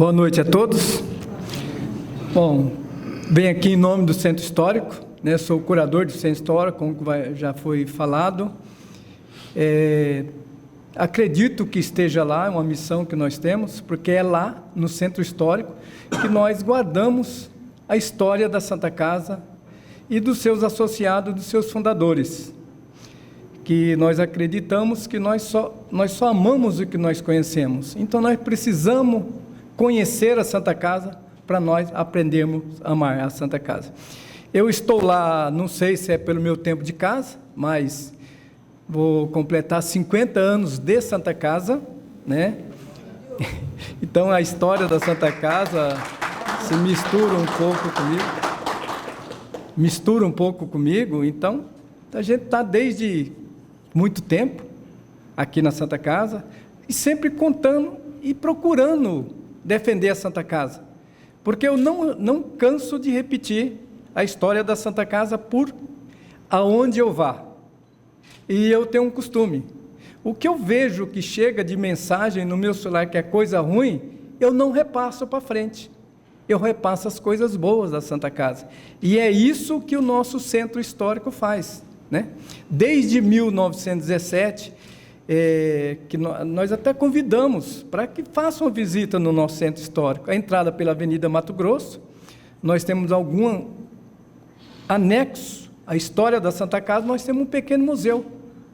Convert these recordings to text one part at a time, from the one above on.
Boa noite a todos. Bom, venho aqui em nome do Centro Histórico, né? Sou o curador do Centro Histórico, como já foi falado. Acredito que esteja lá, é uma missão que nós temos, porque é lá, no Centro Histórico, que nós guardamos a história da Santa Casa e dos seus associados, dos seus fundadores, que nós acreditamos que nós só amamos o que nós conhecemos. Então, nós precisamos conhecer a Santa Casa para nós aprendermos a amar a Santa Casa. Eu estou lá, não sei se é pelo meu tempo de casa, mas vou completar 50 anos de Santa Casa, né? Então, a história da Santa Casa se mistura um pouco comigo, então, a gente está desde muito tempo aqui na Santa Casa e sempre contando e procurando defender a Santa Casa, porque eu não canso de repetir a história da Santa Casa por aonde eu vá. E eu tenho um costume, o que eu vejo que chega de mensagem no meu celular que é coisa ruim, eu não repasso para frente, eu repasso as coisas boas da Santa Casa, e é isso que o nosso Centro Histórico faz, né? Desde 1917, que nós até convidamos para que façam uma visita no nosso Centro Histórico. A entrada pela Avenida Mato Grosso, nós temos algum anexo à história da Santa Casa, nós temos um pequeno museu,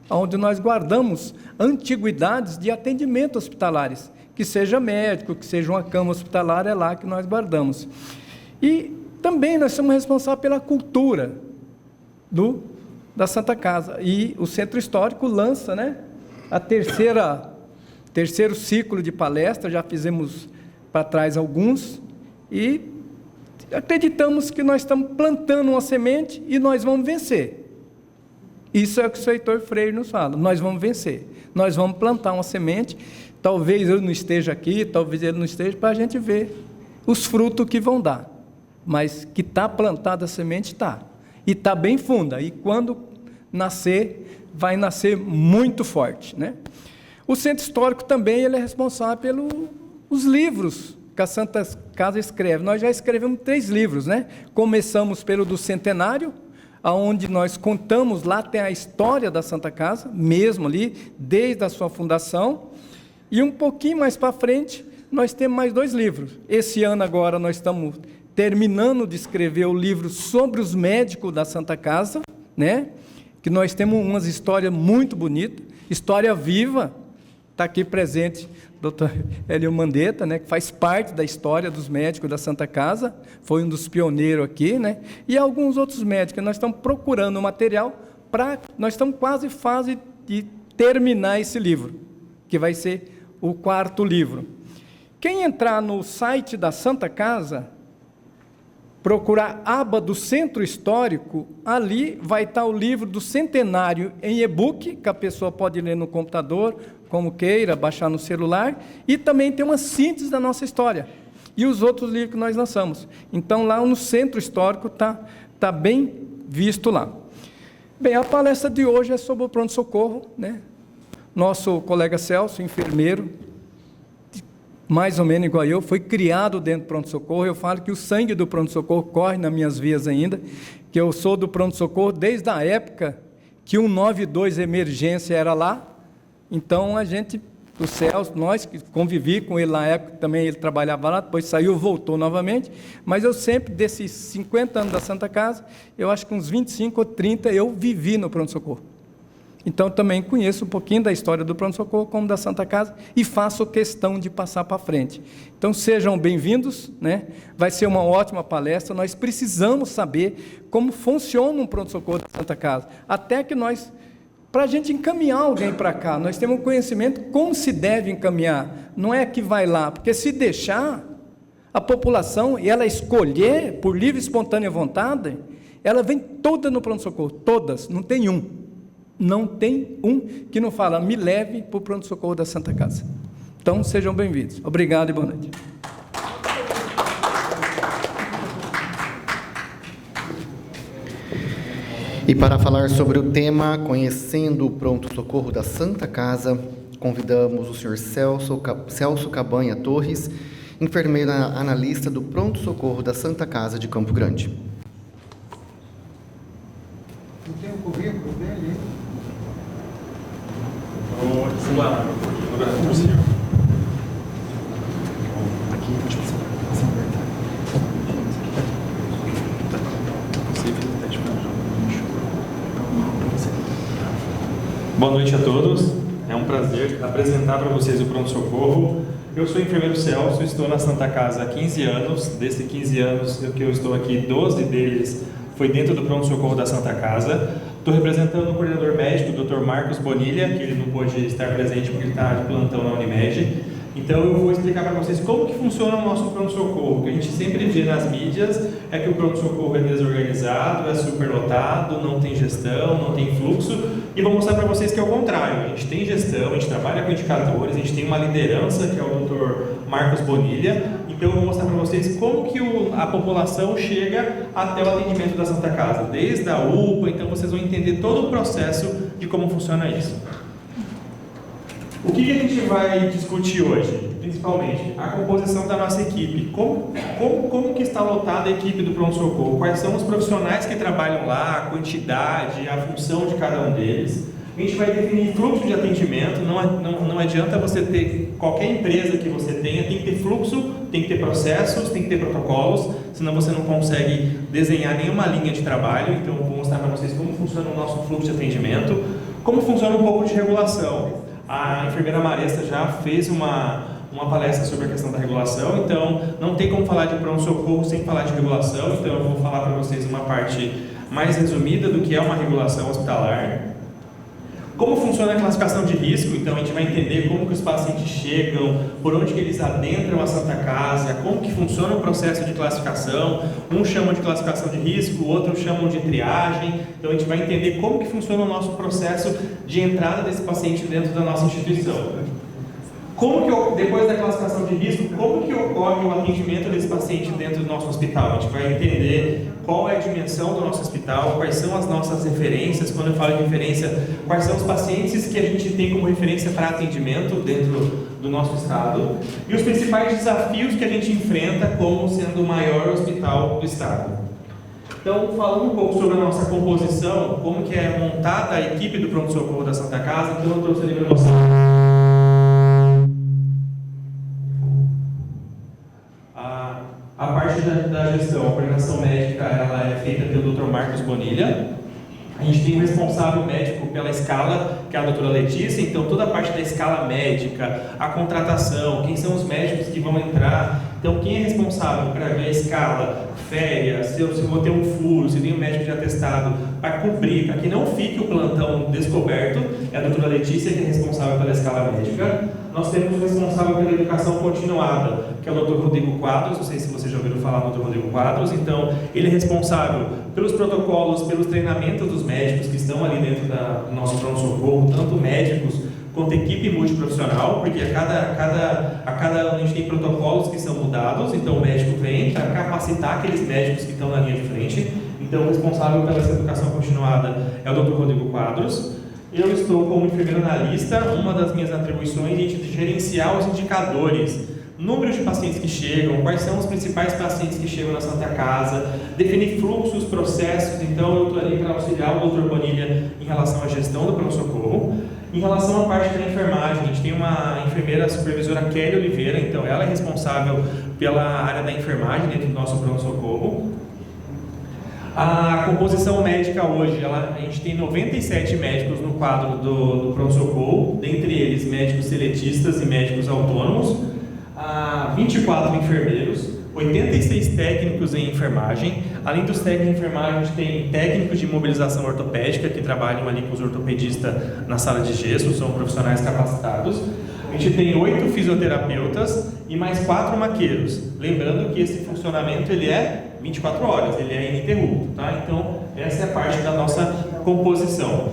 onde nós guardamos antiguidades de atendimento hospitalares, que seja médico, que seja uma cama hospitalar, é lá que nós guardamos. E também nós somos responsáveis pela cultura da Santa Casa, e o Centro Histórico lança, né, terceiro ciclo de palestra, já fizemos para trás alguns, e acreditamos que nós estamos plantando uma semente e nós vamos vencer. Isso é o que o Sr. Heitor Freire nos fala, nós vamos vencer, nós vamos plantar uma semente, talvez eu não esteja aqui, talvez ele não esteja, para a gente ver os frutos que vão dar, mas que está plantada a semente, está, e está bem funda, e quando nascer, vai nascer muito forte, né? O Centro Histórico também ele é responsável pelos livros que a Santa Casa escreve. Nós já escrevemos 3 livros, né? Começamos pelo do Centenário, onde nós contamos, lá tem a história da Santa Casa, mesmo ali, desde a sua fundação, e um pouquinho mais para frente, nós temos mais 2 livros. Esse ano agora nós estamos terminando de escrever o livro sobre os médicos da Santa Casa, né? Que nós temos umas histórias muito bonitas, história viva, está aqui presente o Dr. Hélio Mandetta, né, que faz parte da história dos médicos da Santa Casa, foi um dos pioneiros aqui, né, e alguns outros médicos. Nós estamos procurando material nós estamos quase em fase de terminar esse livro, que vai ser o 4º livro. Quem entrar no site da Santa Casa, procurar a aba do Centro Histórico, ali vai estar o livro do Centenário em e-book, que a pessoa pode ler no computador, como queira, baixar no celular, e também tem uma síntese da nossa história, e os outros livros que nós lançamos. Então, lá no Centro Histórico está bem visto lá. Bem, a palestra de hoje é sobre o pronto-socorro, né? Nosso colega Celso, enfermeiro, mais ou menos igual eu, foi criado dentro do pronto-socorro. Eu falo que o sangue do pronto-socorro corre nas minhas veias ainda, que eu sou do pronto-socorro desde a época que 192 emergência era lá. Então, o Celso, nós que convivi com ele na época, também ele trabalhava lá, depois saiu, voltou novamente, mas eu sempre, desses 50 anos da Santa Casa, eu acho que uns 25 ou 30 eu vivi no pronto-socorro. Então, também conheço um pouquinho da história do pronto-socorro, como da Santa Casa, e faço questão de passar para frente. Então, sejam bem-vindos, né? Vai ser uma ótima palestra. Nós precisamos saber como funciona um pronto-socorro da Santa Casa, até que para a gente encaminhar alguém para cá, nós temos conhecimento como se deve encaminhar, não é que vai lá, porque se deixar a população, e ela escolher por livre e espontânea vontade, ela vem toda no pronto-socorro, todas, não tem um que não fala, me leve para o pronto-socorro da Santa Casa. Então, sejam bem-vindos. Obrigado e boa noite. E para falar sobre o tema Conhecendo o Pronto-Socorro da Santa Casa, convidamos o senhor Celso Cabanha Torres, enfermeira analista do pronto-socorro da Santa Casa de Campo Grande. Não tem o currículo dele? Boa noite a todos, é um prazer apresentar para vocês o pronto-socorro. Eu sou o enfermeiro Celso, estou na Santa Casa há 15 anos, desses 15 anos que eu estou aqui, 12 deles foi dentro do pronto-socorro da Santa Casa. Estou representando o coordenador médico, o Dr. Marcos Bonilha, que ele não pôde estar presente porque ele está de plantão na Unimed. Então eu vou explicar para vocês como que funciona o nosso pronto-socorro. O que a gente sempre vê nas mídias é que o pronto-socorro é desorganizado, é superlotado, não tem gestão, não tem fluxo. E vou mostrar para vocês que é o contrário. A gente tem gestão, a gente trabalha com indicadores, a gente tem uma liderança que é o Dr. Marcos Bonilha. Então eu vou mostrar para vocês como que a população chega até o atendimento da Santa Casa, desde a UPA. Então vocês vão entender todo o processo de como funciona isso. O que a gente vai discutir hoje? Principalmente a composição da nossa equipe. Como que está lotada a equipe do pronto-socorro? Quais são os profissionais que trabalham lá, a quantidade, a função de cada um deles? A gente vai definir fluxo de atendimento. Não adianta você ter, qualquer empresa que você tenha, tem que ter fluxo, tem que ter processos, tem que ter protocolos, senão você não consegue desenhar nenhuma linha de trabalho. Então eu vou mostrar para vocês como funciona o nosso fluxo de atendimento, como funciona um pouco de regulação. A enfermeira Maresta já fez uma palestra sobre a questão da regulação, então não tem como falar de pronto-socorro sem falar de regulação. Então eu vou falar para vocês uma parte mais resumida do que é uma regulação hospitalar. Como funciona a classificação de risco, então a gente vai entender como que os pacientes chegam, por onde que eles adentram a Santa Casa, como que funciona o processo de classificação. Um chama de classificação de risco, o outro chamam de triagem. Então a gente vai entender como que funciona o nosso processo de entrada desse paciente dentro da nossa instituição. Depois da classificação de risco, como que ocorre o atendimento desse paciente dentro do nosso hospital? A gente vai entender qual é a dimensão do nosso hospital, quais são as nossas referências. Quando eu falo de referência, quais são os pacientes que a gente tem como referência para atendimento dentro do nosso estado e os principais desafios que a gente enfrenta como sendo o maior hospital do estado. Então, falando um pouco sobre a nossa composição, como que é montada a equipe do pronto-socorro da Santa Casa, então eu trouxe ali para vocês. A parte da gestão, a coordenação médica, ela é feita pelo Dr. Marcos Bonilha. A gente tem um responsável médico pela escala, que é a doutora Letícia. Então toda a parte da escala médica, a contratação, quem são os médicos que vão entrar. Então quem é responsável para ver a escala, férias, se eu vou ter um furo, se tem um médico já atestado, para cobrir, para que não fique o plantão descoberto, é a doutora Letícia que é responsável pela escala médica. Nós temos o responsável pela educação continuada, que é o Dr. Rodrigo Quadros. Não sei se vocês já ouviram falar do Dr. Rodrigo Quadros. Então, ele é responsável pelos protocolos, pelos treinamentos dos médicos que estão ali dentro do nosso pronto-socorro, tanto médicos quanto equipe multiprofissional, porque a cada ano a gente tem protocolos que são mudados. Então, o médico vem para capacitar aqueles médicos que estão na linha de frente. Então, o responsável pela educação continuada é o Dr. Rodrigo Quadros. Eu estou como enfermeiro analista. Uma das minhas atribuições é de gerenciar os indicadores, número de pacientes que chegam, quais são os principais pacientes que chegam na Santa Casa, definir fluxos, processos. Então eu estou ali para auxiliar o Dr. Bonilha em relação à gestão do pronto-socorro. Em relação à parte da enfermagem, a gente tem uma enfermeira supervisora, Kelly Oliveira. Então ela é responsável pela área da enfermagem dentro do nosso pronto-socorro. A composição médica hoje, a gente tem 97 médicos no quadro do pronto-socorro, dentre eles médicos seletistas e médicos autônomos, 24 enfermeiros, 86 técnicos em enfermagem. Além dos técnicos em enfermagem, a gente tem técnicos de imobilização ortopédica que trabalham ali com os ortopedistas na sala de gesso, são profissionais capacitados. A gente tem 8 fisioterapeutas e mais 4 maqueiros. Lembrando que esse funcionamento ele é 24 horas, ele é ininterrupto, tá? Então, essa é a parte da nossa composição.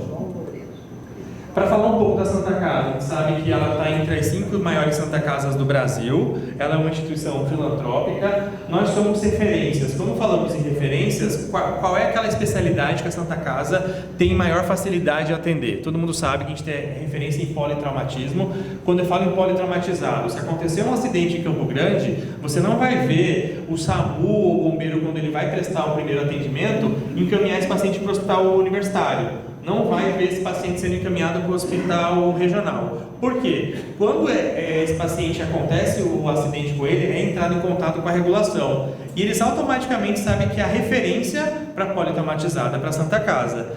Para falar um pouco da Santa Casa, a gente sabe que ela está entre as 5 maiores Santa Casas do Brasil, ela é uma instituição filantrópica, nós somos referências. Como falamos em referências, qual é aquela especialidade que a Santa Casa tem maior facilidade de atender? Todo mundo sabe que a gente tem referência em politraumatismo. Quando eu falo em politraumatizado, se acontecer um acidente em Campo Grande, você não vai ver o SAMU ou o bombeiro, quando ele vai prestar o primeiro atendimento, encaminhar esse paciente para o hospital universitário. Não vai ver esse paciente sendo encaminhado para o hospital regional. Por quê? Quando esse paciente acontece o acidente com ele, é entrado em contato com a regulação. E eles automaticamente sabem que a referência para politraumatizada é para a Santa Casa.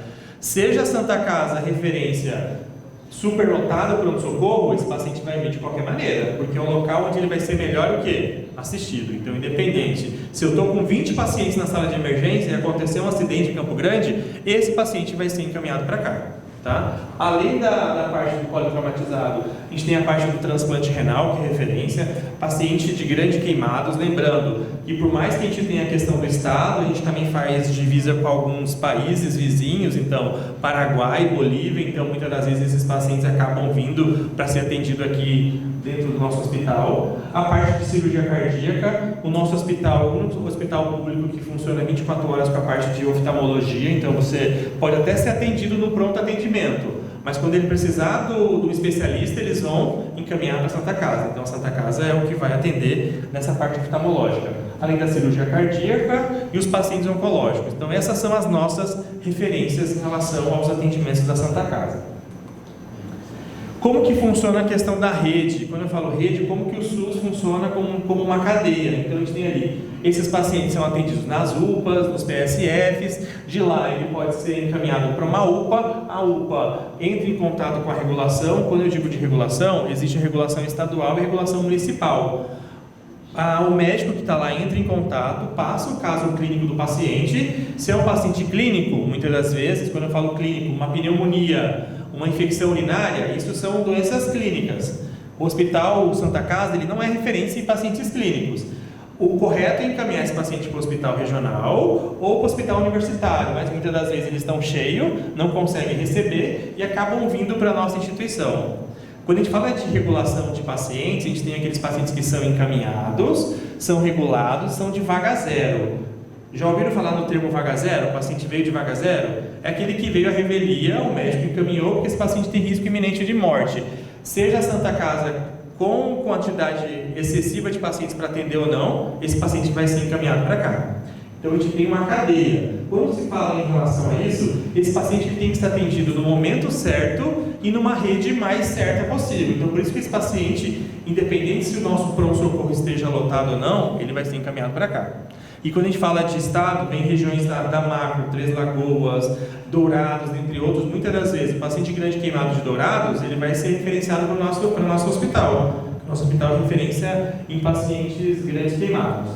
Seja a Santa Casa referência superlotada o pronto-socorro, esse paciente vai vir de qualquer maneira, porque é um local onde ele vai ser melhor o quê? Assistido. Então, independente, se eu estou com 20 pacientes na sala de emergência e acontecer um acidente em Campo Grande, esse paciente vai ser encaminhado para cá. Tá? Além da parte do politraumatizado, a gente tem a parte do transplante renal, que é referência, paciente de grandes queimados, lembrando que por mais que a gente tenha a questão do estado, a gente também faz divisa com alguns países vizinhos, então Paraguai, Bolívia, então muitas das vezes esses pacientes acabam vindo para ser atendido aqui dentro do nosso hospital. A parte de cirurgia cardíaca, o nosso hospital é o único hospital público que funciona 24 horas com a parte de oftalmologia, então você pode até ser atendido no pronto atendimento, mas quando ele precisar do especialista, eles vão encaminhar para a Santa Casa. Então a Santa Casa é o que vai atender nessa parte oftalmológica, além da cirurgia cardíaca e os pacientes oncológicos. Então essas são as nossas referências em relação aos atendimentos da Santa Casa. Como que funciona a questão da rede? Quando eu falo rede, como que o SUS funciona como uma cadeia? Então a gente tem ali, esses pacientes são atendidos nas UPAs, nos PSFs, de lá ele pode ser encaminhado para uma UPA, a UPA entra em contato com a regulação. Quando eu digo de regulação, existe a regulação estadual e a regulação municipal. O médico que está lá entra em contato, passa o caso clínico do paciente. Se é um paciente clínico, muitas das vezes, quando eu falo clínico, uma pneumonia, uma infecção urinária, isso são doenças clínicas. O Hospital Santa Casa, ele não é referência em pacientes clínicos. O correto é encaminhar esse paciente para o hospital regional ou para o hospital universitário, mas muitas das vezes eles estão cheios, não conseguem receber e acabam vindo para a nossa instituição. Quando a gente fala de regulação de pacientes, a gente tem aqueles pacientes que são encaminhados, são regulados, são de vaga zero. Já ouviram falar no termo vaga zero? O paciente veio de vaga zero? É aquele que veio à revelia, o médico encaminhou, porque esse paciente tem risco iminente de morte. Seja a Santa Casa com quantidade excessiva de pacientes para atender ou não, esse paciente vai ser encaminhado para cá. Então a gente tem uma cadeia. Quando se fala em relação a isso, esse paciente tem que ser atendido no momento certo e numa rede mais certa possível. Então por isso que esse paciente, independente se o nosso pronto-socorro esteja lotado ou não, ele vai ser encaminhado para cá. E quando a gente fala de estado, vem regiões da Macro, Três Lagoas, Dourados, entre outros, muitas das vezes o paciente grande queimado de Dourados, ele vai ser referenciado para o nosso hospital. Nosso hospital é referência em pacientes grandes queimados.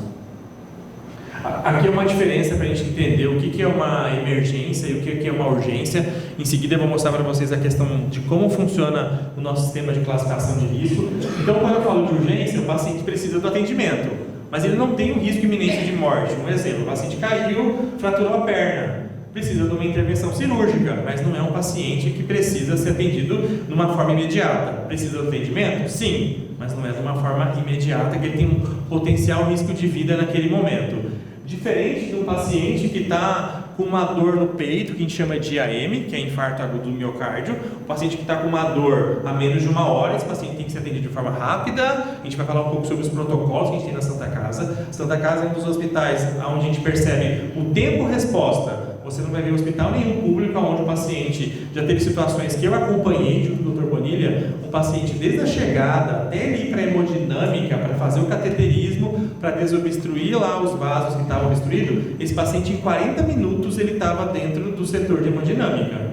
Aqui é uma diferença para a gente entender o que é uma emergência e o que é uma urgência. Em seguida eu vou mostrar para vocês a questão de como funciona o nosso sistema de classificação de risco. Então quando eu falo de urgência, o paciente precisa do atendimento, mas ele não tem um risco iminente de morte. Um exemplo, o paciente caiu, fraturou a perna, precisa de uma intervenção cirúrgica, mas não é um paciente que precisa ser atendido de uma forma imediata. Precisa do atendimento? Sim, mas não é de uma forma imediata, que ele tem um potencial risco de vida naquele momento. Diferente de um paciente que está com uma dor no peito, que a gente chama de IAM, que é infarto agudo do miocárdio, o paciente que está com uma dor há menos de 1 hora, esse paciente tem que ser atendido de forma rápida. A gente vai falar um pouco sobre os protocolos que a gente tem na Santa Casa. Santa Casa é um dos hospitais onde a gente percebe o tempo-resposta. Você não vai ver hospital nenhum público onde o paciente já teve situações que eu acompanhei junto com o Dr. Bonilha, um paciente desde a chegada até ele ir para a hemodinâmica, para fazer o cateterismo, para desobstruir lá os vasos que estavam obstruídos, esse paciente em 40 minutos ele estava dentro do setor de hemodinâmica.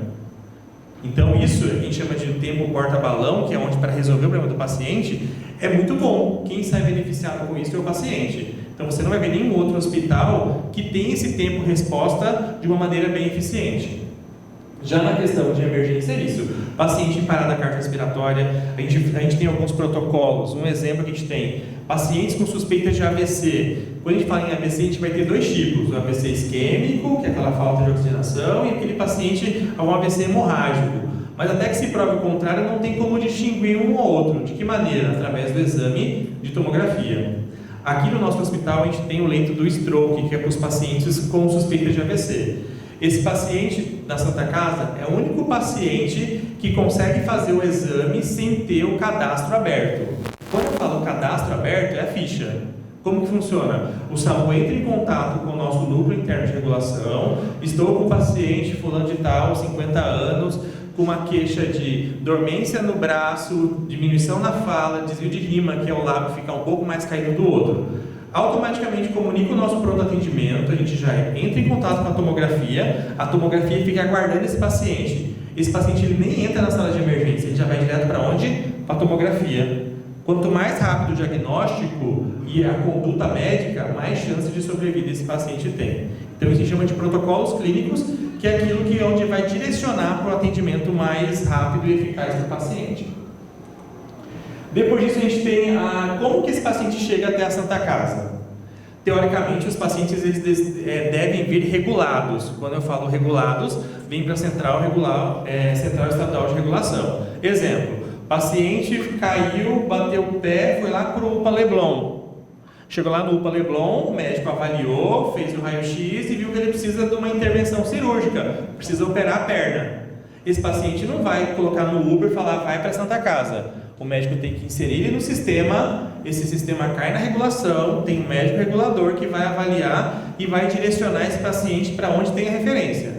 Então isso a gente chama de tempo porta-balão, que é onde para resolver o problema do paciente é muito bom. Quem sai beneficiado com isso é o paciente. Então você não vai ver nenhum outro hospital que tenha esse tempo-resposta de uma maneira bem eficiente. Já na questão de emergência é isso. Paciente em parada cardiorrespiratória, a gente tem alguns protocolos. Um exemplo que a gente tem, pacientes com suspeita de AVC. Quando a gente fala em AVC, a gente vai ter 2 tipos. O AVC isquêmico, que é aquela falta de oxigenação, e aquele paciente, um AVC hemorrágico. Mas até que se prove o contrário, não tem como distinguir um ou outro. De que maneira? Através do exame de tomografia. Aqui no nosso hospital a gente tem o leito do stroke, que é para os pacientes com suspeita de AVC. Esse paciente da Santa Casa é o único paciente que consegue fazer o exame sem ter o cadastro aberto. Quando eu falo cadastro aberto, é a ficha. Como que funciona? O SAMU entra em contato com o nosso núcleo interno de regulação. Estou com um paciente fulano de tal, 50 anos, com uma queixa de dormência no braço, diminuição na fala, desvio de rima, que é o lábio ficar um pouco mais caído do outro. Automaticamente comunica o nosso pronto atendimento, a gente já entra em contato com a tomografia fica aguardando esse paciente. Esse paciente ele nem entra na sala de emergência, ele já vai direto para onde? Para a tomografia. Quanto mais rápido o diagnóstico e a conduta médica, mais chance de sobrevida esse paciente tem. Então isso se chama de protocolos clínicos, que é aquilo que onde vai direcionar para o atendimento mais rápido e eficaz do paciente. Depois disso a gente tem como que esse paciente chega até a Santa Casa. Teoricamente os pacientes eles devem vir regulados. Quando eu falo regulados, vem para a Central Estadual de Regulação. Exemplo, paciente caiu, bateu o pé, foi lá para o UPA Leblon. Chegou lá no UPA Leblon, o médico avaliou, fez o raio-x e viu que ele precisa de uma intervenção cirúrgica, precisa operar a perna. Esse paciente não vai colocar no Uber e falar, vai para a Santa Casa. O médico tem que inserir ele no sistema, esse sistema cai na regulação, tem um médico regulador que vai avaliar e vai direcionar esse paciente para onde tem a referência.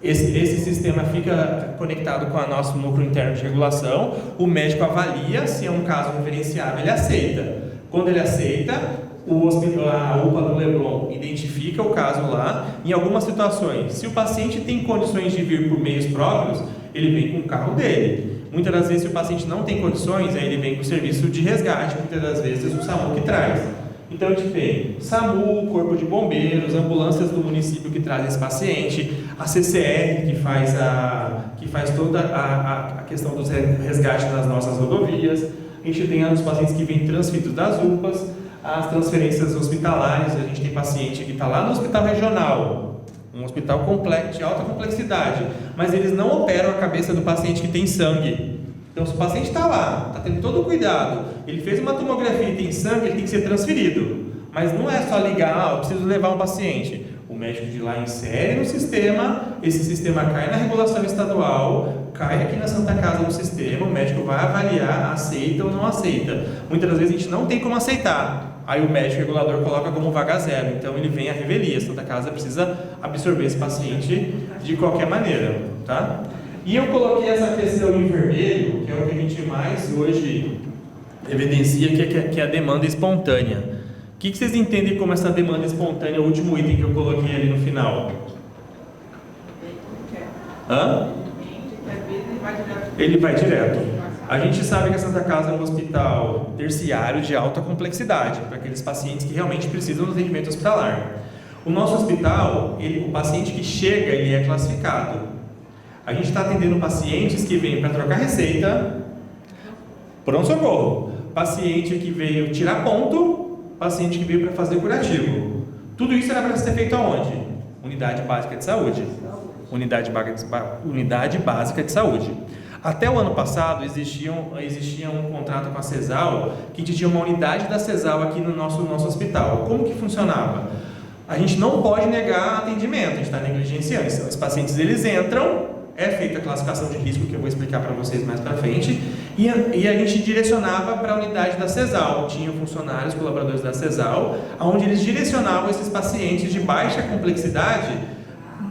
Esse sistema fica conectado com o nosso núcleo interno de regulação, o médico avalia, se é um caso referenciável, ele aceita. Quando ele aceita, a UPA do Leblon identifica o caso lá. Em algumas situações, se o paciente tem condições de vir por meios próprios, ele vem com o carro dele. Muitas das vezes, se o paciente não tem condições, aí ele vem com o serviço de resgate, muitas das vezes o SAMU que traz. Então a gente tem SAMU, Corpo de Bombeiros, ambulâncias do município que trazem esse paciente, a CCR que faz toda a questão dos resgates nas nossas rodovias. A gente tem os pacientes que vêm transferidos das UPAs, as transferências hospitalares. A gente tem paciente que está lá no hospital regional, um hospital de alta complexidade, mas eles não operam a cabeça do paciente que tem sangue. Então, se o paciente está lá, está tendo todo o cuidado, ele fez uma tomografia e tem sangue, ele tem que ser transferido. Mas não é só ligar, eu preciso levar um paciente. O médico de lá insere no sistema, esse sistema cai na regulação estadual, cai aqui na Santa Casa no sistema, o médico vai avaliar, aceita ou não aceita. Muitas das vezes a gente não tem como aceitar, aí o médico regulador coloca como vaga zero, então ele vem à revelia, a Santa Casa precisa absorver esse paciente de qualquer maneira, tá? E eu coloquei essa questão em vermelho, que é o que a gente mais hoje evidencia, que é a demanda espontânea. O que vocês entendem como essa demanda espontânea é o último item que eu coloquei ali no final? Hã? Ele vai direto. A gente sabe que a Santa Casa é um hospital terciário de alta complexidade, para aqueles pacientes que realmente precisam do atendimento hospitalar. O nosso hospital, o paciente que chega, ele é classificado. A gente está atendendo pacientes que vêm para trocar receita, pronto-socorro, paciente que veio tirar ponto, paciente que veio para fazer curativo. Tudo isso era para ser feito aonde? Unidade Básica de Saúde. Unidade Básica de Saúde. Até o ano passado existia um contrato com a CESAL, que tinha uma unidade da CESAL aqui no nosso hospital. Como que funcionava? A gente não pode negar atendimento, a gente está negligenciando. Então, os pacientes eles entram, é feita a classificação de risco, que eu vou explicar para vocês mais para frente, e a gente direcionava para a unidade da CESAL. Tinham funcionários, colaboradores da CESAL, onde eles direcionavam esses pacientes de baixa complexidade,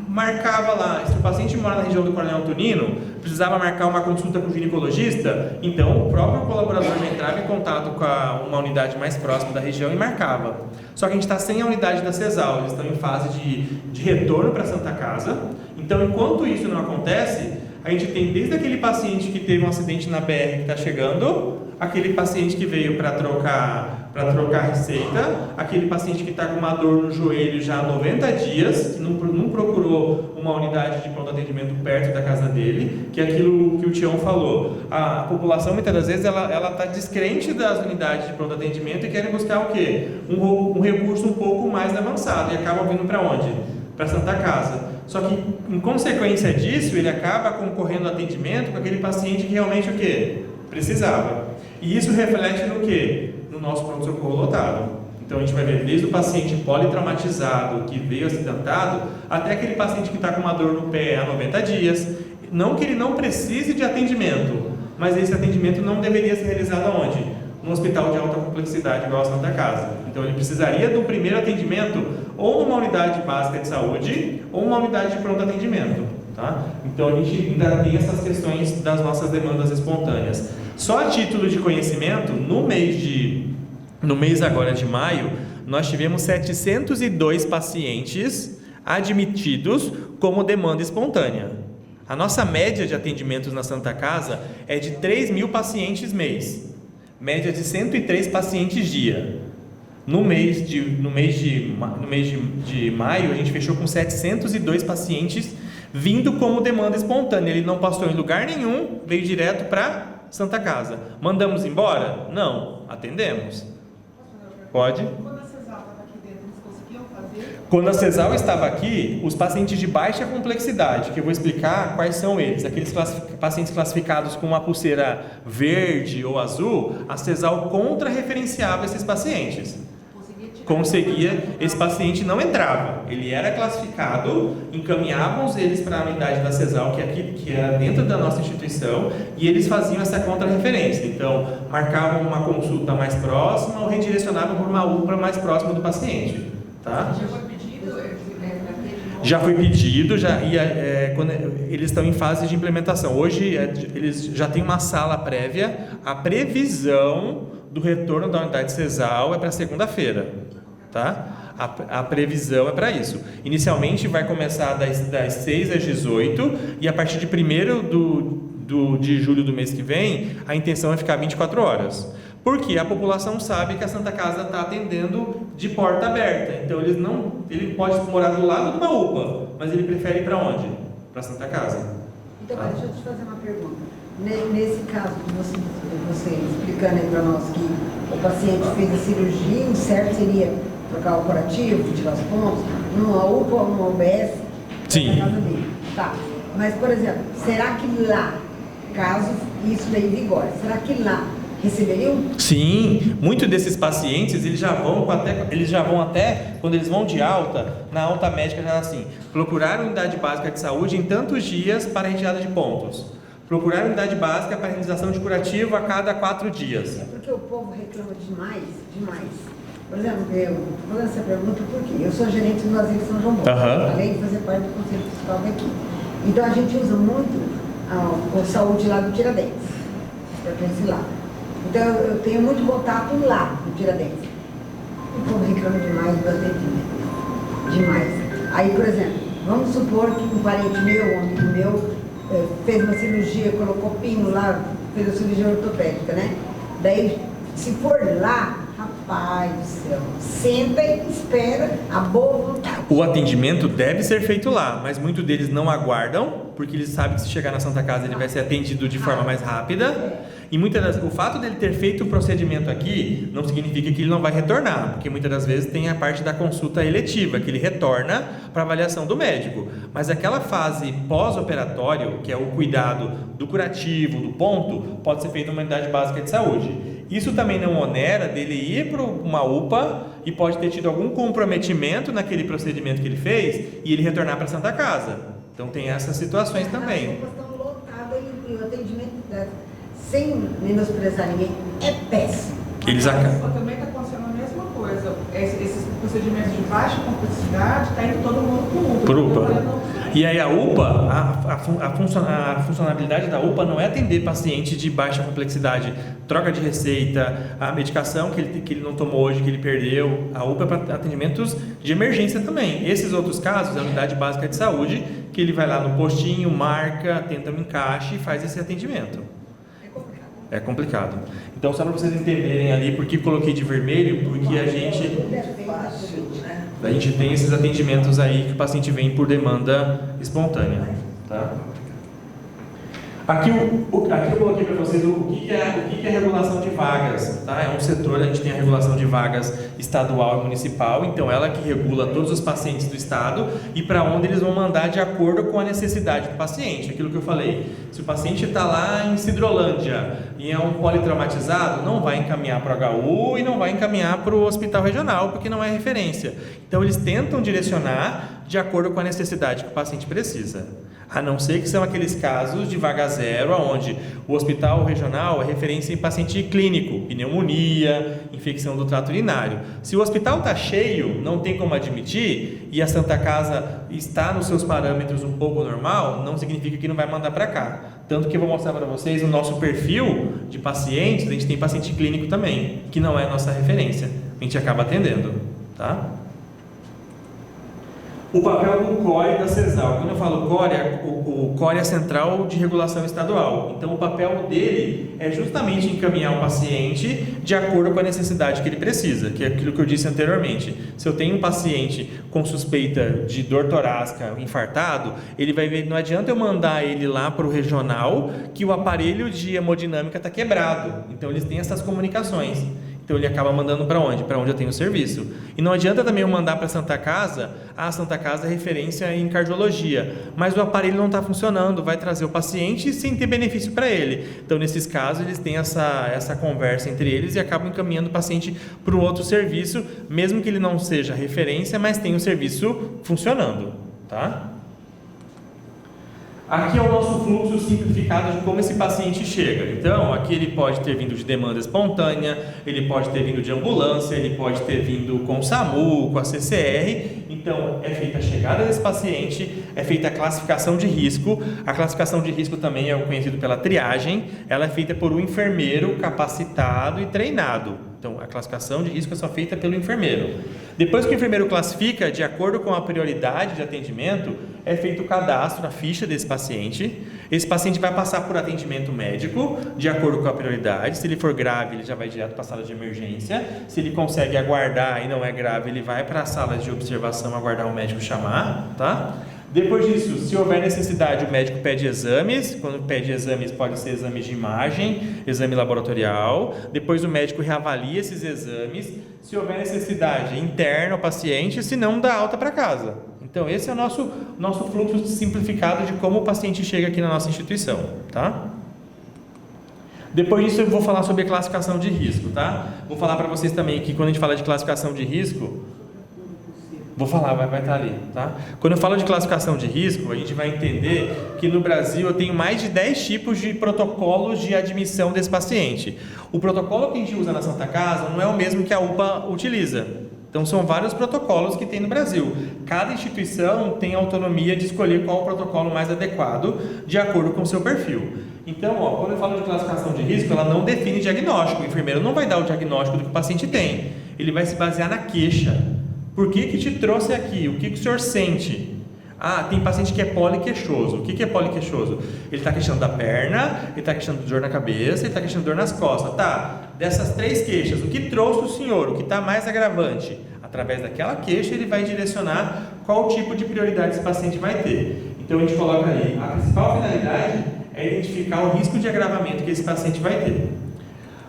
marcava lá, se o paciente mora na região do Coronel Antonino, precisava marcar uma consulta com o ginecologista, então o próprio colaborador entrava em contato com uma unidade mais próxima da região e marcava. Só que a gente está sem a unidade da CESAL, eles estão em fase de retorno para a Santa Casa. Então, enquanto isso não acontece, a gente tem desde aquele paciente que teve um acidente na BR que está chegando, aquele paciente que veio para trocar receita, aquele paciente que está com uma dor no joelho já há 90 dias, que não procurou uma unidade de pronto atendimento perto da casa dele, que é aquilo que o Tião falou. A população, muitas das vezes, ela está descrente das unidades de pronto atendimento e querem buscar o quê? Um recurso um pouco mais avançado, e acabam vindo para onde? para a Santa Casa. Só que, em consequência disso, ele acaba concorrendo ao atendimento com aquele paciente que realmente o quê? Precisava. E isso reflete no quê? No nosso pronto-socorro lotado. Então a gente vai ver desde o paciente politraumatizado que veio acidentado até aquele paciente que está com uma dor no pé há 90 dias. Não que ele não precise de atendimento, mas esse atendimento não deveria ser realizado aonde? Num hospital de alta complexidade igual a Santa Casa. Então ele precisaria do primeiro atendimento ou numa unidade básica de saúde ou numa unidade de pronto atendimento. Tá? Então a gente ainda tem essas questões das nossas demandas espontâneas. Só a título de conhecimento, no mês agora de maio, nós tivemos 702 pacientes admitidos como demanda espontânea. A nossa média de atendimentos na Santa Casa é de 3.000 pacientes mês, média de 103 pacientes dia. No mês de maio, a gente fechou com 702 pacientes vindo como demanda espontânea. Ele não passou em lugar nenhum, veio direto para Santa Casa. Mandamos embora? Não, atendemos. Pode? Quando a CESAL estava aqui dentro, eles conseguiam fazer? Quando a CESAL estava aqui, os pacientes de baixa complexidade, que eu vou explicar quais são eles, aqueles pacientes classificados com uma pulseira verde ou azul, a CESAL contra-referenciava esses pacientes. Esse paciente não entrava, ele era classificado, encaminhávamos eles para a unidade da CESAL, que era dentro da nossa instituição, e eles faziam essa contra-referência. Então, marcavam uma consulta mais próxima ou redirecionavam para uma UPA mais próxima do paciente. Tá? Já foi pedido? Já foi pedido, quando eles estão em fase de implementação. Hoje, eles já têm uma sala prévia, a previsão do retorno da unidade CESAL é para segunda-feira. Tá? A previsão é para isso. Inicialmente vai começar das 6 às 18 e a partir de 1º de julho do mês que vem, a intenção é ficar 24 horas. Porque a população sabe que a Santa Casa está atendendo de porta aberta. Então ele pode morar do lado de uma UPA, mas ele prefere ir para onde? Para a Santa Casa. Então, mas deixa eu te fazer uma pergunta. Nesse caso que você explicando aí para nós que o paciente fez a cirurgia, o certo seria trocar o curativo, tirar os pontos, numa UPA ou numa UBS? Sim. Na casa dele. Tá. Mas, por exemplo, será que lá, caso isso daí vigore, será que lá receberiam? Sim, muitos desses pacientes eles já vão até quando eles vão de alta, na alta médica já assim, procurar unidade básica de saúde em tantos dias para retirada de pontos. Procurar unidade básica para realização de curativo a cada 4 dias. É porque o povo reclama demais. Por exemplo, eu vou fazer essa pergunta porque eu sou gerente do Asilo São João Bosco, além de fazer parte do Conselho Fiscal daqui. Então a gente usa muito o saúde lá do Tiradentes, pertence lá. Então eu tenho muito contato lá no Tiradentes. O povo reclama demais do atendimento. Demais. Aí, por exemplo, vamos supor que um parente meu, um amigo meu, fez uma cirurgia, colocou pino lá, fez a cirurgia ortopédica, né? Daí, se for lá, rapaz do céu, senta e espera a boa vontade. O atendimento deve ser feito lá, mas muitos deles não aguardam, porque eles sabem que se chegar na Santa Casa ele vai ser atendido de forma mais rápida. E o fato dele ter feito o procedimento aqui não significa que ele não vai retornar, porque muitas das vezes tem a parte da consulta eletiva, que ele retorna para avaliação do médico. Mas aquela fase pós-operatório, que é o cuidado do curativo, do ponto, pode ser feito numa unidade básica de saúde. Isso também não onera dele ir para uma UPA e pode ter tido algum comprometimento naquele procedimento que ele fez e ele retornar para a Santa Casa. Então tem essas situações também. As UPAs estão lotadas e o atendimento, sem menosprezar ninguém, é péssimo. Eles acabam. Também está acontecendo a mesma coisa. Esses procedimentos de baixa complexidade, está indo todo mundo para o UPA. E aí a UPA, a funcionalidade da UPA não é atender paciente de baixa complexidade, troca de receita, a medicação que ele não tomou hoje, que ele perdeu. A UPA é para atendimentos de emergência também. Esses outros casos, a unidade básica de saúde, que ele vai lá no postinho, marca, tenta um encaixe e faz esse atendimento. É complicado. Então, só para vocês entenderem ali por que coloquei de vermelho, porque a gente tem esses atendimentos aí que o paciente vem por demanda espontânea. Tá? Aqui eu coloquei para vocês o que é regulação de vagas, tá? É um setor, a gente tem a regulação de vagas estadual e municipal, então ela que regula todos os pacientes do estado e para onde eles vão mandar de acordo com a necessidade do paciente. Aquilo que eu falei, se o paciente está lá em Sidrolândia e é um politraumatizado, não vai encaminhar para o HU e não vai encaminhar para o hospital regional, porque não é referência. Então eles tentam direcionar de acordo com a necessidade que o paciente precisa. A não ser que são aqueles casos de vaga zero, onde o hospital regional é referência em paciente clínico, pneumonia, infecção do trato urinário. Se o hospital está cheio, não tem como admitir, e a Santa Casa está nos seus parâmetros um pouco normal, não significa que não vai mandar para cá. Tanto que eu vou mostrar para vocês o nosso perfil de pacientes, a gente tem paciente clínico também, que não é a nossa referência, a gente acaba atendendo, tá? O papel do CORE e da CESAL. Quando eu falo CORE, o CORE é a Central de Regulação Estadual. Então, o papel dele é justamente encaminhar o paciente de acordo com a necessidade que ele precisa, que é aquilo que eu disse anteriormente. Se eu tenho um paciente com suspeita de dor torácica, infartado, ele vai ver, não adianta eu mandar ele lá para o regional que o aparelho de hemodinâmica está quebrado. Então, eles têm essas comunicações. Então ele acaba mandando para onde? Para onde eu tenho o serviço. E não adianta também eu mandar para a Santa Casa, a Santa Casa é referência em cardiologia, mas o aparelho não está funcionando, vai trazer o paciente sem ter benefício para ele. Então nesses casos eles têm essa conversa entre eles e acabam encaminhando o paciente para um outro serviço, mesmo que ele não seja referência, mas tem o serviço funcionando, tá? Aqui é o nosso fluxo simplificado de como esse paciente chega. Então, aqui ele pode ter vindo de demanda espontânea, ele pode ter vindo de ambulância, ele pode ter vindo com o SAMU, com a CCR. Então, é feita a chegada desse paciente, é feita a classificação de risco. A classificação de risco também é conhecido pela triagem. Ela é feita por um enfermeiro capacitado e treinado. Então, a classificação de risco é só feita pelo enfermeiro. Depois que o enfermeiro classifica, de acordo com a prioridade de atendimento, é feito o cadastro, a ficha desse paciente. Esse paciente vai passar por atendimento médico, de acordo com a prioridade. Se ele for grave, ele já vai direto para a sala de emergência. Se ele consegue aguardar e não é grave, ele vai para a sala de observação aguardar o médico chamar, tá? Depois disso, se houver necessidade, o médico pede exames. Quando pede exames, pode ser exames de imagem, exame laboratorial. Depois o médico reavalia esses exames. Se houver necessidade, interna o paciente, se não, dá alta para casa. Então, esse é o nosso fluxo simplificado de como o paciente chega aqui na nossa instituição, tá? Depois disso, eu vou falar sobre a classificação de risco, tá? Vou falar para vocês também que quando a gente fala de classificação de risco, vou falar, vai estar ali, tá? Quando eu falo de classificação de risco, a gente vai entender que no Brasil eu tenho mais de 10 tipos de protocolos de admissão desse paciente. O protocolo que a gente usa na Santa Casa não é o mesmo que a UPA utiliza. Então, são vários protocolos que tem no Brasil. Cada instituição tem autonomia de escolher qual o protocolo mais adequado de acordo com o seu perfil. Então, quando eu falo de classificação de risco, ela não define diagnóstico. O enfermeiro não vai dar o diagnóstico do que o paciente tem. Ele vai se basear na queixa. Por que te trouxe aqui? O que o senhor sente? Ah, tem paciente que é poliqueixoso. O que é poliqueixoso? Ele está queixando da perna, ele está queixando de dor na cabeça, ele está queixando de dor nas costas. Tá, dessas 3 queixas, o que trouxe o senhor? O que está mais agravante? Através daquela queixa, ele vai direcionar qual tipo de prioridade esse paciente vai ter. Então, a gente coloca aí, a principal finalidade é identificar o risco de agravamento que esse paciente vai ter.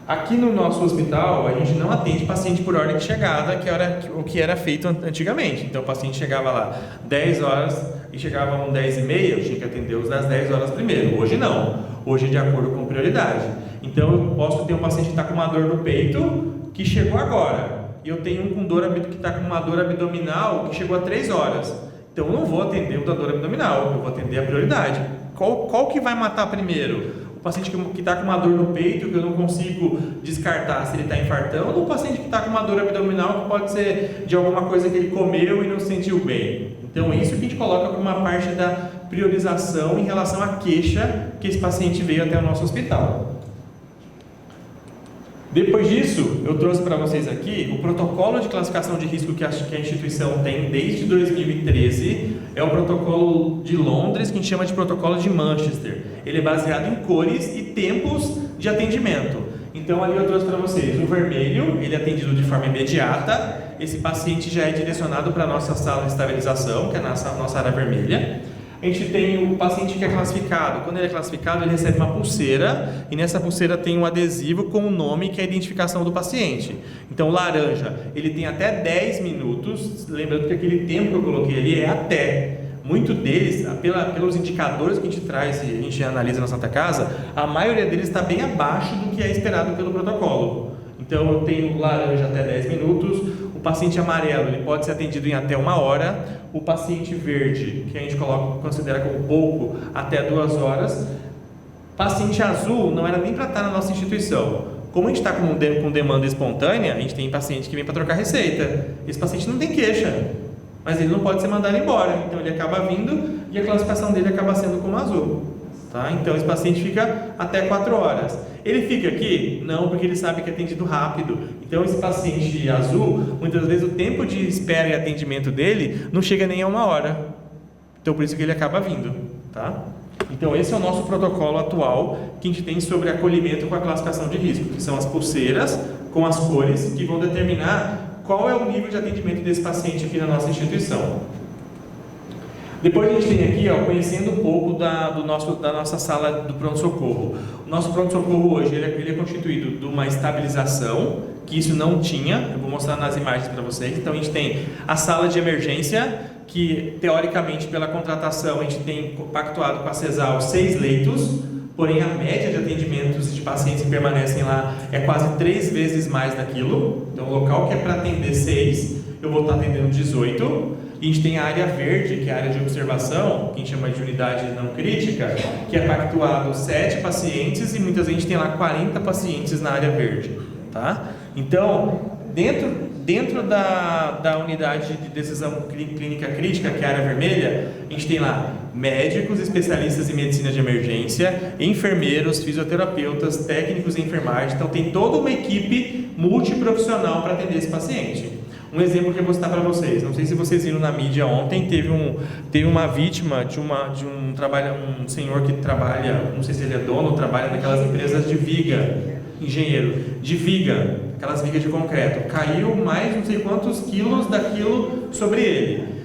Aqui no nosso hospital, a gente não atende paciente por ordem de chegada, que era o que era feito antigamente. Então, o paciente chegava lá 10 horas e chegava às 10h30, eu tinha que atender os das 10 horas primeiro. Hoje não. Hoje é de acordo com prioridade. Então, eu posso ter um paciente que está com uma dor no peito, que chegou agora. E eu tenho um com dor que está com uma dor abdominal, que chegou há 3 horas. Então, eu não vou atender o da dor abdominal, eu vou atender a prioridade. Qual que vai matar primeiro? O paciente que está com uma dor no peito, que eu não consigo descartar se ele está infartando, ou o paciente que está com uma dor abdominal, que pode ser de alguma coisa que ele comeu e não se sentiu bem. Então, isso que a gente coloca como uma parte da priorização em relação à queixa que esse paciente veio até o nosso hospital. Depois disso, eu trouxe para vocês aqui o protocolo de classificação de risco que a instituição tem desde 2013, é o protocolo de Londres, que a gente chama de protocolo de Manchester. Ele é baseado em cores e tempos de atendimento. Então, ali eu trouxe para vocês o vermelho, ele é atendido de forma imediata, esse paciente já é direcionado para a nossa sala de estabilização, que é a nossa área vermelha. A gente tem o paciente que é classificado. Quando ele é classificado, ele recebe uma pulseira e nessa pulseira tem um adesivo com o nome que é a identificação do paciente. Então, laranja, ele tem até 10 minutos, lembrando que aquele tempo que eu coloquei ali é até. Muito deles, pelos indicadores que a gente traz e a gente analisa na Santa Casa, a maioria deles está bem abaixo do que é esperado pelo protocolo. Então, eu tenho laranja até 10 minutos, o paciente amarelo ele pode ser atendido em até 1 hora, o paciente verde, que a gente considera como pouco, até 2 horas. Paciente azul não era nem para estar na nossa instituição. Como a gente está com demanda espontânea, a gente tem paciente que vem para trocar receita. Esse paciente não tem queixa, mas ele não pode ser mandado embora, então ele acaba vindo e a classificação dele acaba sendo como azul. Tá? Então esse paciente fica até 4 horas. Ele fica aqui? Não, porque ele sabe que é atendido rápido. Então esse paciente azul, muitas vezes o tempo de espera e atendimento dele não chega nem a 1 hora. Então por isso que ele acaba vindo. Tá? Então esse é o nosso protocolo atual que a gente tem sobre acolhimento com a classificação de risco, que são as pulseiras com as cores que vão determinar qual é o nível de atendimento desse paciente aqui na nossa instituição. Depois a gente tem aqui, conhecendo um pouco da nossa sala do pronto-socorro. O nosso pronto-socorro hoje ele é constituído de uma estabilização, que isso não tinha, eu vou mostrar nas imagens para vocês. Então a gente tem a sala de emergência, que teoricamente pela contratação a gente tem pactuado com a CESAL 6 leitos, porém a média de atendimentos de pacientes que permanecem lá é quase 3 vezes mais daquilo. Então o local que é para atender 6, eu vou estar atendendo 18. E a gente tem a área verde, que é a área de observação, que a gente chama de unidade não crítica, que é pactuado 7 pacientes e muitas vezes a gente tem lá 40 pacientes na área verde. Tá? Então, dentro da unidade de decisão clínica crítica, que é a área vermelha, a gente tem lá médicos, especialistas em medicina de emergência, enfermeiros, fisioterapeutas, técnicos em enfermagem. Então tem toda uma equipe multiprofissional para atender esse paciente. Um exemplo que eu vou citar para vocês, não sei se vocês viram na mídia ontem, teve uma vítima de um senhor que trabalha, não sei se ele é dono, trabalha naquelas empresas de viga, engenheiro, de viga, aquelas vigas de concreto, caiu mais não sei quantos quilos daquilo sobre ele.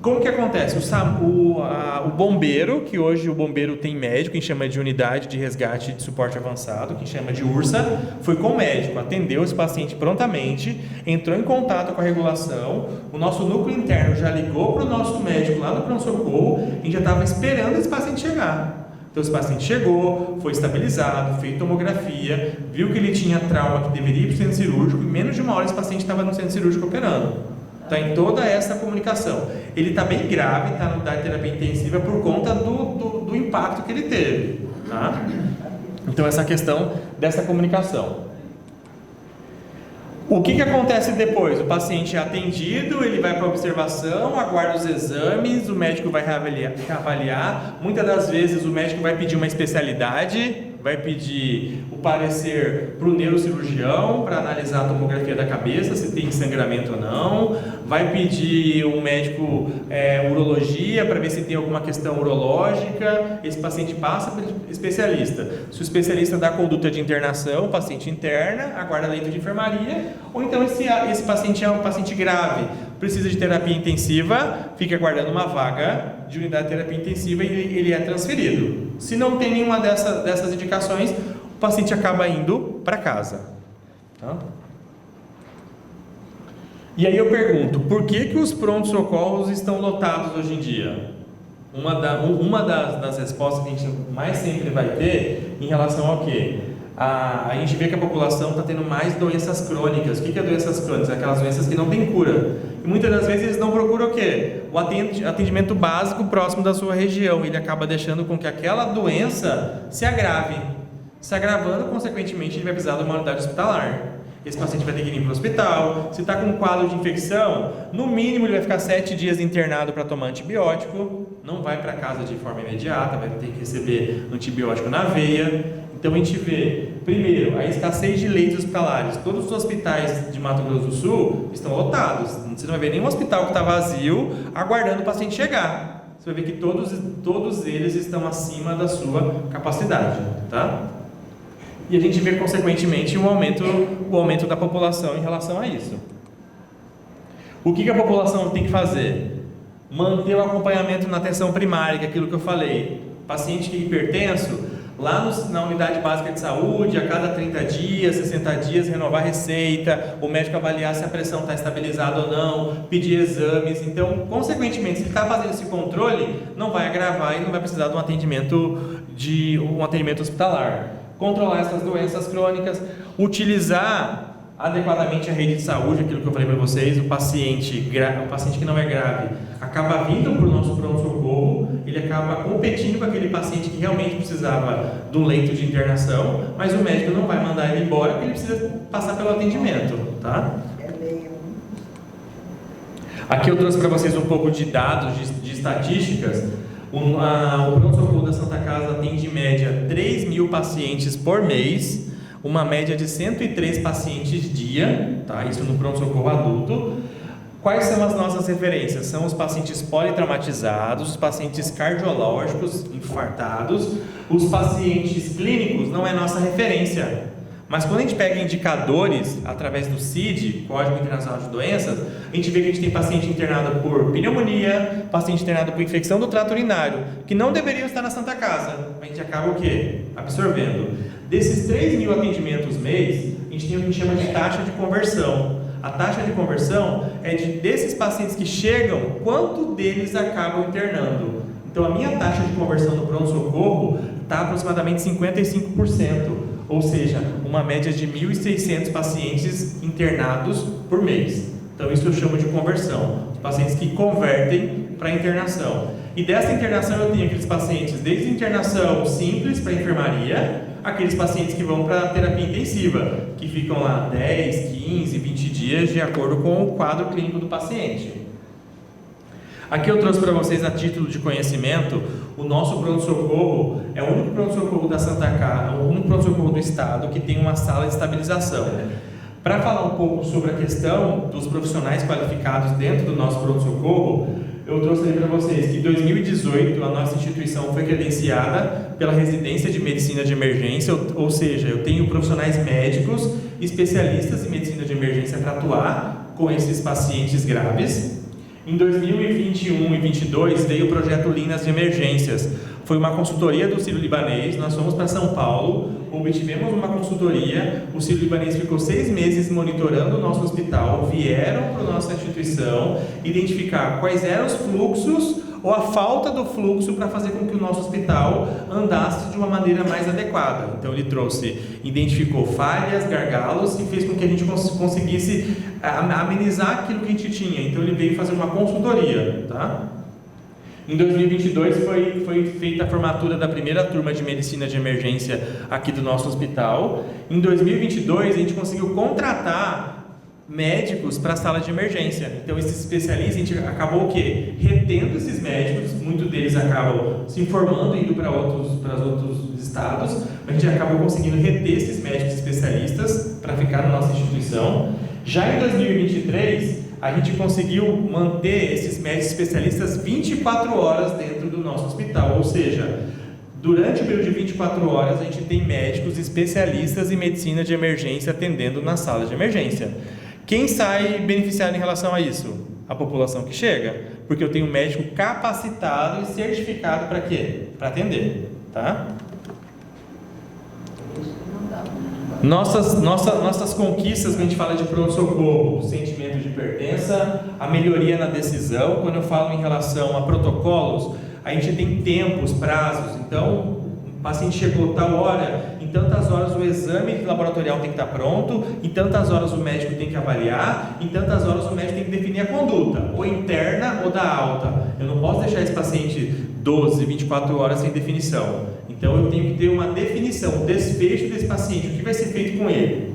Como que acontece? O bombeiro, que hoje o bombeiro tem médico, que chama de unidade de resgate de suporte avançado, que chama de URSA, foi com o médico, atendeu esse paciente prontamente, entrou em contato com a regulação, o nosso núcleo interno já ligou para o nosso médico lá no pronto-socorro e já estava esperando esse paciente chegar. Então esse paciente chegou, foi estabilizado, fez tomografia, viu que ele tinha trauma que deveria ir para o centro cirúrgico, e em menos de 1 hora esse paciente estava no centro cirúrgico operando. Está em toda essa comunicação. Ele está bem grave, está na unidade de terapia intensiva por conta do impacto que ele teve. Tá? Então essa questão dessa comunicação. O que acontece depois? O paciente é atendido, ele vai para a observação, aguarda os exames, o médico vai reavaliar. Muitas das vezes o médico vai pedir uma especialidade, vai pedir o parecer para o neurocirurgião para analisar a tomografia da cabeça, se tem sangramento ou não, vai pedir um médico urologia para ver se tem alguma questão urológica. Esse paciente passa para o especialista. Se o especialista dá conduta de internação, o paciente interna, aguarda leito de enfermaria, ou então esse paciente é um paciente grave, precisa de terapia intensiva, fica aguardando uma vaga de unidade de terapia intensiva e ele é transferido. Se não tem nenhuma dessas indicações, o paciente acaba indo para casa. Tá? E aí eu pergunto, por que os prontos-socorros estão lotados hoje em dia? Uma das respostas que a gente mais sempre vai ter em relação ao quê? A gente vê que a população está tendo mais doenças crônicas. O que é doenças crônicas? Aquelas doenças que não têm cura. E muitas das vezes eles não procuram o quê? O atendimento básico próximo da sua região. Ele acaba deixando com que aquela doença se agrave. Se agravando, consequentemente, ele vai precisar de uma unidade hospitalar. Esse paciente vai ter que ir para o hospital. Se está com um quadro de infecção, no mínimo ele vai ficar 7 dias internado para tomar antibiótico. Não vai para casa de forma imediata, vai ter que receber antibiótico na veia. Então a gente vê, primeiro, a escassez de leitos hospitalares. Todos os hospitais de Mato Grosso do Sul estão lotados. Você não vai ver nenhum hospital que está vazio aguardando o paciente chegar. Você vai ver que todos eles estão acima da sua capacidade. Tá? E a gente vê, consequentemente, o aumento da população em relação a isso. O que a população tem que fazer? Manter o acompanhamento na atenção primária, que é aquilo que eu falei. Paciente que é hipertenso, lá na unidade básica de saúde, a cada 30 dias, 60 dias, renovar a receita, o médico avaliar se a pressão está estabilizada ou não, pedir exames. Então, consequentemente, se ele está fazendo esse controle, não vai agravar e não vai precisar de um atendimento hospitalar. Controlar essas doenças crônicas, utilizar adequadamente a rede de saúde, aquilo que eu falei para vocês. O paciente que não é grave acaba vindo para o nosso pronto-socorro, ele acaba competindo com aquele paciente que realmente precisava do leito de internação, mas o médico não vai mandar ele embora porque ele precisa passar pelo atendimento, tá? Aqui eu trouxe para vocês um pouco de dados, de estatísticas. O pronto-socorro da Santa Casa atende em média 3.000 pacientes por mês, uma média de 103 pacientes dia, tá? Isso no pronto-socorro adulto. Quais são as nossas referências? São os pacientes politraumatizados, os pacientes cardiológicos, infartados. Os pacientes clínicos não é nossa referência. Mas quando a gente pega indicadores através do CID, Código Internacional de Doenças, a gente vê que a gente tem paciente internado por pneumonia, paciente internado por infecção do trato urinário, que não deveriam estar na Santa Casa. A gente acaba o quê? Absorvendo. Desses 3.000 atendimentos mês, a gente tem o que a gente chama de taxa de conversão. A taxa de conversão é desses pacientes que chegam, quanto deles acabam internando. Então, a minha taxa de conversão no pronto-socorro está aproximadamente 55%. Ou seja, uma média de 1.600 pacientes internados por mês. Então, isso eu chamo de conversão. Os pacientes que convertem para internação. E dessa internação eu tenho aqueles pacientes desde internação simples para enfermaria, aqueles pacientes que vão para terapia intensiva, que ficam lá 10, 15, 20 dias de acordo com o quadro clínico do paciente. Aqui eu trouxe para vocês, a título de conhecimento, o nosso pronto-socorro é o único pronto-socorro da Santa Casa, o único pronto-socorro do estado que tem uma sala de estabilização. Para falar um pouco sobre a questão dos profissionais qualificados dentro do nosso pronto-socorro, eu trouxe ali para vocês que em 2018 a nossa instituição foi credenciada pela Residência de Medicina de Emergência, ou seja, eu tenho profissionais médicos, especialistas em medicina de emergência para atuar com esses pacientes graves. Em 2021 e 2022 veio o projeto Linas de Emergências. Foi uma consultoria do Sírio-Libanês, nós fomos para São Paulo, obtivemos uma consultoria, o Sírio-Libanês ficou 6 meses monitorando o nosso hospital, vieram para a nossa instituição identificar quais eram os fluxos ou a falta do fluxo para fazer com que o nosso hospital andasse de uma maneira mais adequada. Então ele identificou falhas, gargalos e fez com que a gente conseguisse amenizar aquilo que a gente tinha. Então ele veio fazer uma consultoria, tá? Em 2022 foi feita a formatura da primeira turma de medicina de emergência aqui do nosso hospital. Em 2022 a gente conseguiu contratar médicos para a sala de emergência. Então esses especialistas, a gente acabou o quê? Retendo esses médicos, muitos deles acabam se informando e indo para outros estados, a gente acabou conseguindo reter esses médicos especialistas para ficar na nossa instituição. Já em 2023 a gente conseguiu manter esses médicos especialistas 24 horas dentro do nosso hospital, ou seja, durante o período de 24 horas a gente tem médicos especialistas em medicina de emergência atendendo na sala de emergência. Quem sai beneficiado em relação a isso? A população que chega, porque eu tenho um médico capacitado e certificado para quê? Para atender, tá? Nossas conquistas, quando a gente fala de pronto-socorro, sentimento de pertença, a melhoria na decisão. Quando eu falo em relação a protocolos, a gente tem tempos, prazos. Então, o paciente chegou tal hora, em tantas horas o exame laboratorial tem que estar pronto, em tantas horas o médico tem que avaliar, em tantas horas o médico tem que definir a conduta, ou interna ou da alta. Eu não posso deixar esse paciente 12, 24 horas sem definição. Então eu tenho que ter uma definição, um desfecho desse paciente, o que vai ser feito com ele.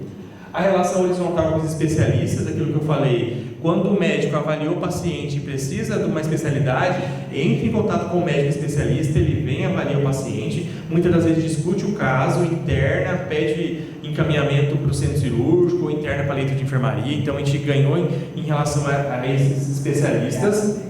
A relação horizontal com os especialistas, aquilo que eu falei, quando o médico avaliou o paciente e precisa de uma especialidade, entre em contato com o médico especialista, ele vem avaliar o paciente, muitas das vezes discute o caso, interna, pede encaminhamento para o centro cirúrgico, ou interna para leito de enfermaria. Então a gente ganhou em relação a esses especialistas.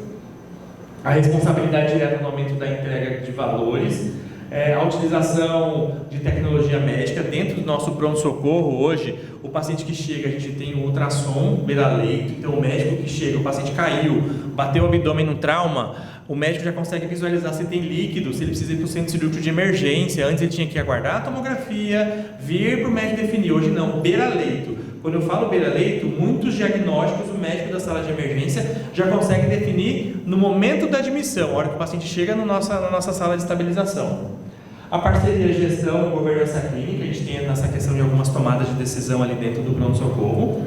A responsabilidade direta no aumento da entrega de valores, a utilização de tecnologia médica dentro do nosso pronto-socorro. Hoje, o paciente que chega, a gente tem o ultrassom beira-leito, então o médico que chega, o paciente caiu, bateu o abdômen no trauma, o médico já consegue visualizar se tem líquido, se ele precisa ir para o centro cirúrgico de emergência. Antes ele tinha que aguardar a tomografia, vir para o médico definir. Hoje não, beira-leito. Quando eu falo beira-leito, muitos diagnósticos o médico da sala de emergência já consegue definir no momento da admissão, a hora que o paciente chega na nossa sala de estabilização. A parceria gestão e governança clínica, a gente tem nessa questão de algumas tomadas de decisão ali dentro do pronto-socorro.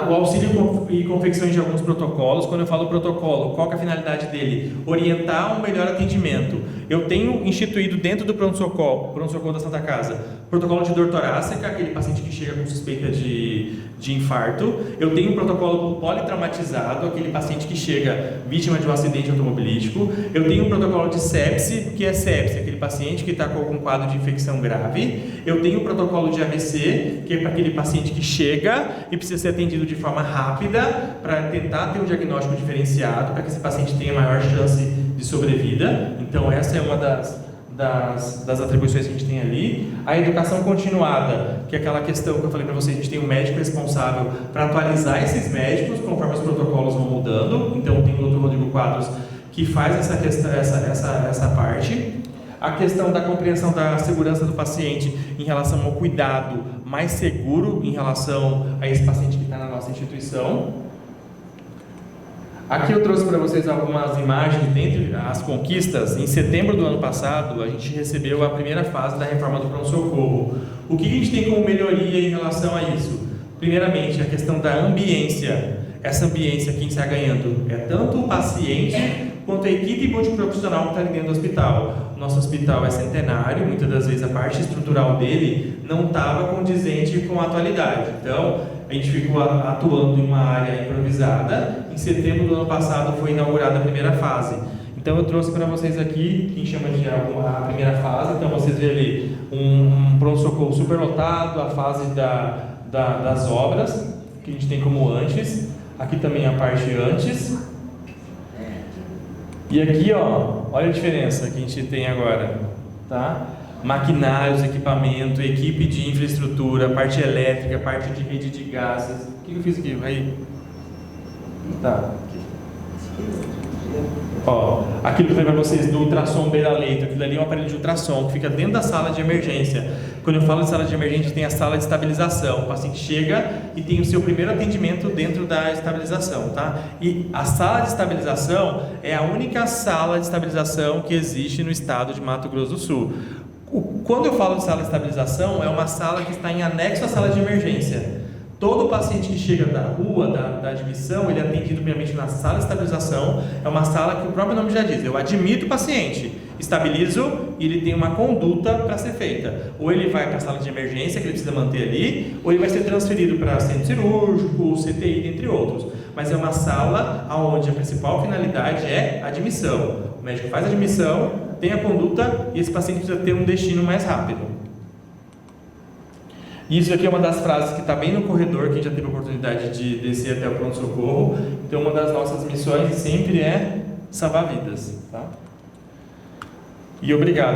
O auxílio e confecções de alguns protocolos. Quando eu falo protocolo, qual que é a finalidade dele? Orientar um melhor atendimento. Eu tenho instituído dentro do pronto-socorro da Santa Casa, protocolo de dor torácica, aquele paciente que chega com suspeita de infarto. Eu tenho um protocolo politraumatizado, aquele paciente que chega vítima de um acidente automobilístico. Eu tenho um protocolo de sepse, que é sepse, aquele paciente que está com algum quadro de infecção grave. Eu tenho um protocolo de AVC, que é para aquele paciente que chega e precisa ser atendido de forma rápida para tentar ter um diagnóstico diferenciado, para que esse paciente tenha maior chance de sobrevida. Então essa é uma das atribuições que a gente tem ali. A educação continuada, que é aquela questão que eu falei para vocês, a gente tem um médico responsável para atualizar esses médicos conforme os protocolos vão mudando. Então tem o Dr. Rodrigo Quadros que faz essa questão, essa parte. A questão da compreensão da segurança do paciente em relação ao cuidado mais seguro em relação a esse paciente que está na nossa instituição. Aqui eu trouxe para vocês algumas imagens dentre as conquistas. Em setembro do ano passado, a gente recebeu a primeira fase da reforma do pronto-socorro. O que a gente tem como melhoria em relação a isso? Primeiramente, a questão da ambiência. Essa ambiência, quem está ganhando é tanto o paciente quanto a equipe multiprofissional que está ali dentro do hospital. O nosso hospital é centenário, muitas das vezes a parte estrutural dele não estava condizente com a atualidade. Então, a gente ficou atuando em uma área improvisada. Em setembro do ano passado foi inaugurada a primeira fase. Então eu trouxe para vocês aqui, quem chama de a primeira fase. Então vocês veem ali um pronto-socorro superlotado, a fase das obras, que a gente tem como antes. Aqui também a parte antes. E aqui, ó, olha a diferença que a gente tem agora, tá? Maquinários, equipamento, equipe de infraestrutura, parte elétrica, parte de rede de gases. O que eu fiz aqui? Aí. Tá. Ó, aquilo que eu falei para vocês do ultrassom beira-leito, aquilo ali é um aparelho de ultrassom que fica dentro da sala de emergência. Quando eu falo de sala de emergência, tem a sala de estabilização. O paciente chega e tem o seu primeiro atendimento dentro da estabilização, tá? E a sala de estabilização é a única sala de estabilização que existe no estado de Mato Grosso do Sul. Quando eu falo de sala de estabilização, é uma sala que está em anexo à sala de emergência. Todo paciente que chega da rua, da admissão, ele é atendido primeiramente na sala de estabilização. É uma sala que o próprio nome já diz, eu admito o paciente, estabilizo e ele tem uma conduta para ser feita. Ou ele vai para a sala de emergência, que ele precisa manter ali, ou ele vai ser transferido para centro cirúrgico, CTI, entre outros. Mas é uma sala onde a principal finalidade é admissão. O médico faz a admissão, tem a conduta e esse paciente precisa ter um destino mais rápido. Isso aqui é uma das frases que está bem no corredor, que a gente já teve a oportunidade de descer até o pronto-socorro. Então, uma das nossas missões sempre é salvar vidas. Tá? E obrigado.